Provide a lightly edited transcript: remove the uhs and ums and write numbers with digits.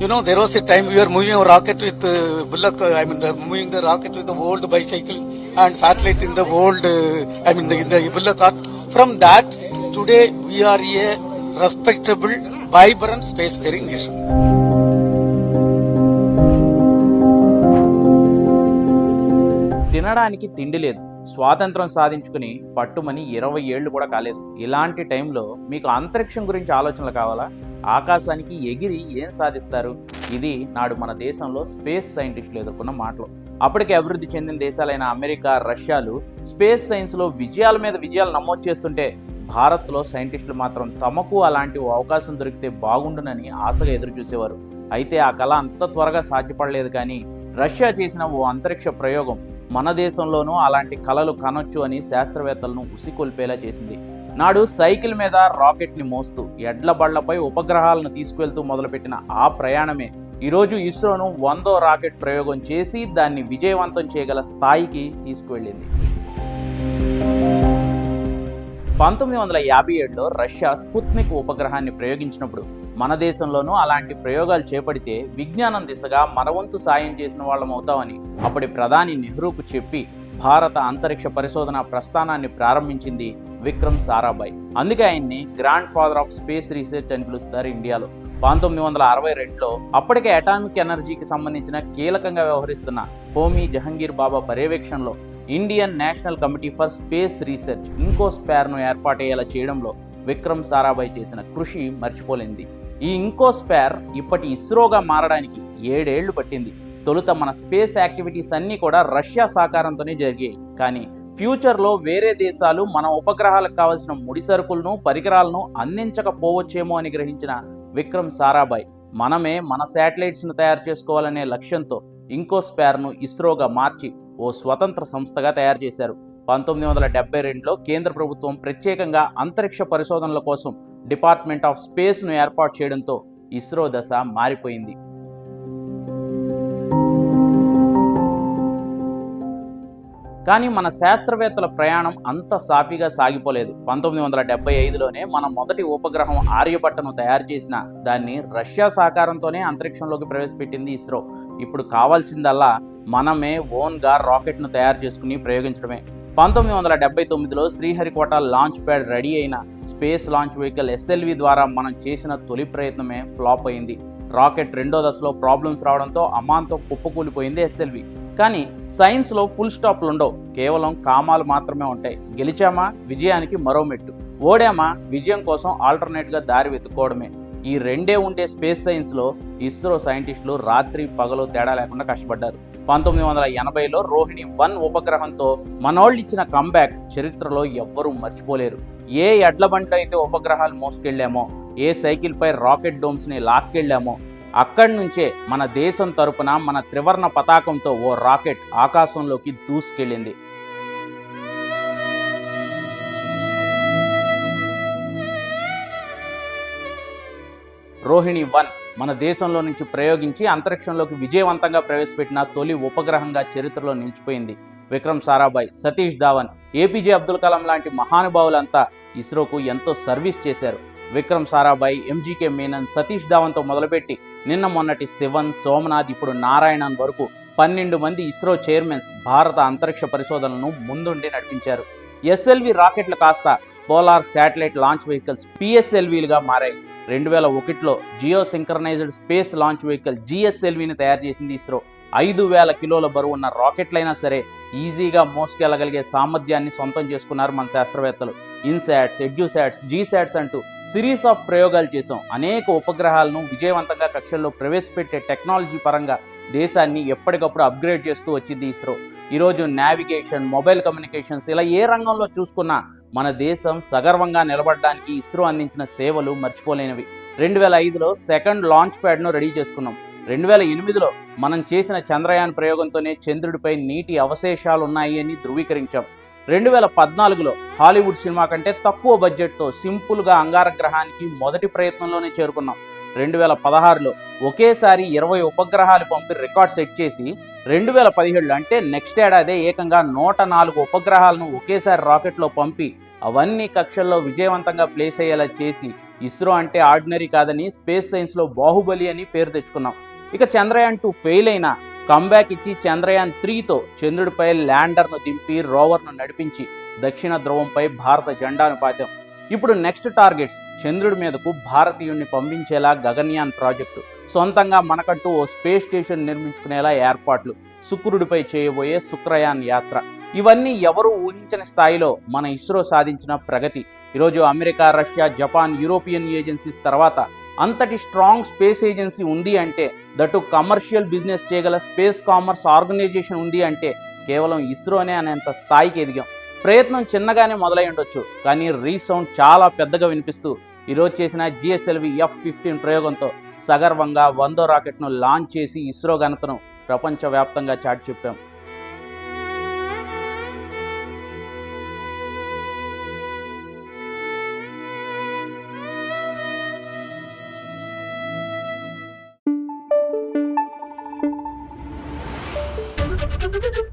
You know, there was a time we were moving a rocket with bullock. Moving the rocket with the old bicycle and satellite in the old. In the bullock cart. From that, today we are a respectable, vibrant spacefaring nation. తినడానికి తిండి లేదు, స్వాతంత్రం సాధించుకుని పట్టుమని 20 ఏళ్లు కూడా కాలేదు. ఇలాంటి టైంలో మీకు అంతరిక్షం గురించి ఆలోచనలు కావాలా? ఆకాశానికి ఎగిరి ఏం సాధిస్తారు? ఇది నాడు మన దేశంలో స్పేస్ సైంటిస్టులు ఎదుర్కొన్న మాటలు. అప్పటికే అభివృద్ధి చెందిన దేశాలైన అమెరికా, రష్యాలు స్పేస్ సైన్స్లో విజయాల మీద విజయాలు నమోదు చేస్తుంటే భారత్లో సైంటిస్టులు మాత్రం తమకు అలాంటి అవకాశం దొరికితే బాగుండునని ఆశగా ఎదురు చూసేవారు. అయితే ఆ కళ అంత త్వరగా సాధ్యపడలేదు. కానీ రష్యా చేసిన ఓ అంతరిక్ష ప్రయోగం మన దేశంలోనూ అలాంటి కళలు కనొచ్చు అని శాస్త్రవేత్తలను ఉసికొల్పేలా చేసింది. నాడు సైకిల్ మీద రాకెట్ని మోస్తూ ఎడ్ల బళ్లపై ఉపగ్రహాలను తీసుకువెళ్తూ మొదలుపెట్టిన ఆ ప్రయాణమే ఈరోజు ఇస్రోను 100వ రాకెట్ ప్రయోగం చేసి దాన్ని విజయవంతం చేయగల స్థాయికి తీసుకువెళ్ళింది. 1957లో రష్యా స్పుత్నిక్ ఉపగ్రహాన్ని ప్రయోగించినప్పుడు మన దేశంలోనూ అలాంటి ప్రయోగాలు చేపడితే విజ్ఞానం దిశగా మనవంతు సాయం చేసిన వాళ్ళం అవుతామని అప్పటి ప్రధాని నెహ్రూకు చెప్పి భారత అంతరిక్ష పరిశోధన ప్రస్థానాన్ని ప్రారంభించింది విక్రమ్ సారాభాయ్. అందుకే ఆయన్ని grand father of space research అని పిలుస్తారు ఇండియాలో. 1962లో అప్పటికే అటామిక్ ఎనర్జీకి సంబంధించిన కీలకంగా వ్యవహరిస్తున్న హోమీ జహంగీర్ బాబా పర్యవేక్షణలో Indian National Committee for Space Research ఇంకోస్పార్ను ఏర్పాటయ్యేలా చేయడంలో విక్రమ్ సారాభాయ్ చేసిన కృషి మర్చిపోలేంది. ఈ ఇంకోస్పార్ ఇప్పటి ఇస్రోగా మారడానికి 7 ఏళ్లు పట్టింది. తొలుత మన స్పేస్ యాక్టివిటీస్ అన్నీ కూడా రష్యా సహకారంతోనే జరిగాయి. కానీ ఫ్యూచర్లో వేరే దేశాలు మన ఉపగ్రహాలకు కావాల్సిన ముడి సరుకులను, పరికరాలను అందించకపోవచ్చేమో అని గ్రహించిన విక్రమ్ సారాభాయ్ మనమే మన శాటిలైట్స్ను తయారు చేసుకోవాలనే లక్ష్యంతో ఇంకోస్పార్ను ఇస్రోగా మార్చి ఓ స్వతంత్ర సంస్థగా తయారు చేశారు. 1972లో కేంద్ర ప్రభుత్వం ప్రత్యేకంగా అంతరిక్ష పరిశోధనల కోసం డిపార్ట్మెంట్ ఆఫ్ స్పేస్ను ఏర్పాటు చేయడంతో ఇస్రో దశ మారిపోయింది. కానీ మన శాస్త్రవేత్తల ప్రయాణం అంత సాఫీగా సాగిపోలేదు. 1975లోనే మన మొదటి ఉపగ్రహం ఆర్యభట్టను తయారు చేసిన దాన్ని రష్యా సహకారంతోనే అంతరిక్షంలోకి ప్రవేశపెట్టింది ఇస్రో. ఇప్పుడు కావాల్సిందల్లా మనమే ఓన్గా రాకెట్ను తయారు చేసుకుని ప్రయోగించడమే. 1979లో శ్రీహరికోట లాంచ్ ప్యాడ్ రెడీ అయిన స్పేస్ లాంచ్ వెహికల్ SLV ద్వారా మనం చేసిన తొలి ప్రయత్నమే ఫ్లాప్ అయింది. రాకెట్ 2వ దశలో ప్రాబ్లమ్స్ రావడంతో అమాంతం కుప్పకూలిపోయింది SLV. కానీ సైన్స్లో ఫుల్ స్టాప్లు ఉండవు, కేవలం కామాలు మాత్రమే ఉంటాయి. గెలిచామా విజయానికి మరో మెట్టు, ఓడామా విజయం కోసం ఆల్టర్నేట్గా దారి వెతుక్కోవడమే. ఈ రెండే ఉండే స్పేస్ సైన్స్లో ఇస్రో సైంటిస్టులు రాత్రి పగలు తేడా లేకుండా కష్టపడ్డారు. 1980లో రోహిణి 1 ఉపగ్రహంతో మనోళ్ళు ఇచ్చిన కంబ్యాక్ చరిత్రలో ఎవ్వరూ మర్చిపోలేరు. ఏ ఎడ్ల బండిలో అయితే ఉపగ్రహాలు మోసుకెళ్లామో, ఏ సైకిల్పై రాకెట్ డోమ్స్ని లాక్కెళ్లామో అక్కడి నుంచే మన దేశం తరపున మన త్రివర్ణ పతాకంతో ఓ రాకెట్ ఆకాశంలోకి దూసుకెళ్ళింది. రోహిణి 1 మన దేశంలో నుంచి ప్రయోగించి అంతరిక్షంలోకి విజయవంతంగా ప్రవేశపెట్టిన తొలి ఉపగ్రహంగా చరిత్రలో నిలిచిపోయింది. విక్రమ్ సారాభాయ్, సతీష్ ధావన్, APJ అబ్దుల్ కలాం లాంటి మహానుభావులంతా ఇస్రోకు ఎంతో సర్వీస్ చేశారు. విక్రమ్ సారాభాయ్, MGK మేనన్, సతీష్ ధావన్తో మొదలుపెట్టి నిన్న మొన్నటి శివన్, సోమనాథ్, ఇప్పుడు నారాయణన్ వరకు 12 మంది ఇస్రో చైర్మన్స్ భారత అంతరిక్ష పరిశోధనలను ముందుండి నడిపించారు. SLV రాకెట్లు కాస్త పోలార్ శాటిలైట్ లాంచ్ వెహికల్స్ PSLVలుగా మారాయి. 2001లో geo synchronised space launch vehicle GSLVని తయారు చేసింది ఇస్రో. 5000 కిలోల బరువు ఉన్న రాకెట్లైనా సరే ఈజీగా మోసుకెళ్లగలిగే సామర్థ్యాన్ని సొంతం చేసుకున్నారు మన శాస్త్రవేత్తలు. ఇన్సాట్స్, ఎడ్యుసాట్స్, జీసాట్స్ అంటూ సిరీస్ ఆఫ్ ప్రయోగాలు చేసాం. అనేక ఉపగ్రహాలను విజయవంతంగా కక్షల్లో ప్రవేశపెట్టే టెక్నాలజీ పరంగా దేశాన్ని ఎప్పటికప్పుడు అప్గ్రేడ్ చేస్తూ వచ్చింది ఇస్రో. ఈరోజు నావిగేషన్, మొబైల్ కమ్యూనికేషన్స్ ఇలా ఏ రంగంలో చూసుకున్నా మన దేశం సగర్వంగా నిలబడడానికి ఇస్రో అందించిన సేవలు మర్చిపోలేనివి. 2005లో సెకండ్ లాంచ్ ప్యాడ్ను రెడీ చేసుకున్నాం. 2008లో మనం చేసిన చంద్రయాన్ ప్రయోగంతోనే చంద్రుడిపై నీటి అవశేషాలు ఉన్నాయి అని ధృవీకరించాం. 2014లో హాలీవుడ్ సినిమా కంటే తక్కువ బడ్జెట్తో సింపుల్గా అంగారగ్రహానికి మొదటి ప్రయత్నంలోనే చేరుకున్నాం. 2016లో ఒకేసారి 20 ఉపగ్రహాలు పంపి రికార్డ్ సెట్ చేసి 2017 అంటే నెక్స్ట్ ఏడాదే ఏకంగా 104 ఉపగ్రహాలను ఒకేసారి రాకెట్లో పంపి అవన్నీ కక్షల్లో విజయవంతంగా ప్లేస్ అయ్యేలా చేసి ఇస్రో అంటే ఆర్డినరీ కాదని స్పేస్ సైన్స్లో బాహుబలి అని పేరు తెచ్చుకున్నాం. ఇక చంద్రయాన్ 2 ఫెయిల్ అయినా కంబ్యాక్ ఇచ్చి చంద్రయాన్ 3తో చంద్రుడిపై ల్యాండర్ను దింపి రోవర్ను నడిపించి దక్షిణ ధ్రువంపై భారత జెండాను పాతాం. ఇప్పుడు నెక్స్ట్ టార్గెట్స్ చంద్రుడి మీదకు భారతీయుణ్ణి పంపించేలా గగన్యాన్ ప్రాజెక్టు, సొంతంగా మనకంటూ ఓ స్పేస్ స్టేషన్ నిర్మించుకునేలా ఏర్పాట్లు, శుక్రుడిపై చేయబోయే శుక్రయాన్ యాత్ర, ఇవన్నీ ఎవరూ ఊహించని స్థాయిలో మన ఇస్రో సాధించిన ప్రగతి. ఈరోజు America, Russia, Japan, European agencies తర్వాత అంతటి స్ట్రాంగ్ స్పేస్ ఏజెన్సీ ఉంది అంటే, దట్టు కమర్షియల్ బిజినెస్ చేయగల స్పేస్ కామర్స్ ఆర్గనైజేషన్ ఉంది అంటే కేవలం ఇస్రోనే అనేంత స్థాయికి ఎదిగాం. ప్రయత్నం చిన్నగానే మొదలై ఉండొచ్చు, కానీ రీసౌండ్ చాలా పెద్దగా వినిపిస్తూ ఈరోజు చేసిన GSLV F-15 ప్రయోగంతో సగర్వంగా 100వ రాకెట్ను లాంచ్ చేసి ఇస్రో ఘనతను ప్రపంచవ్యాప్తంగా చాటి చెప్పాం. Thank you.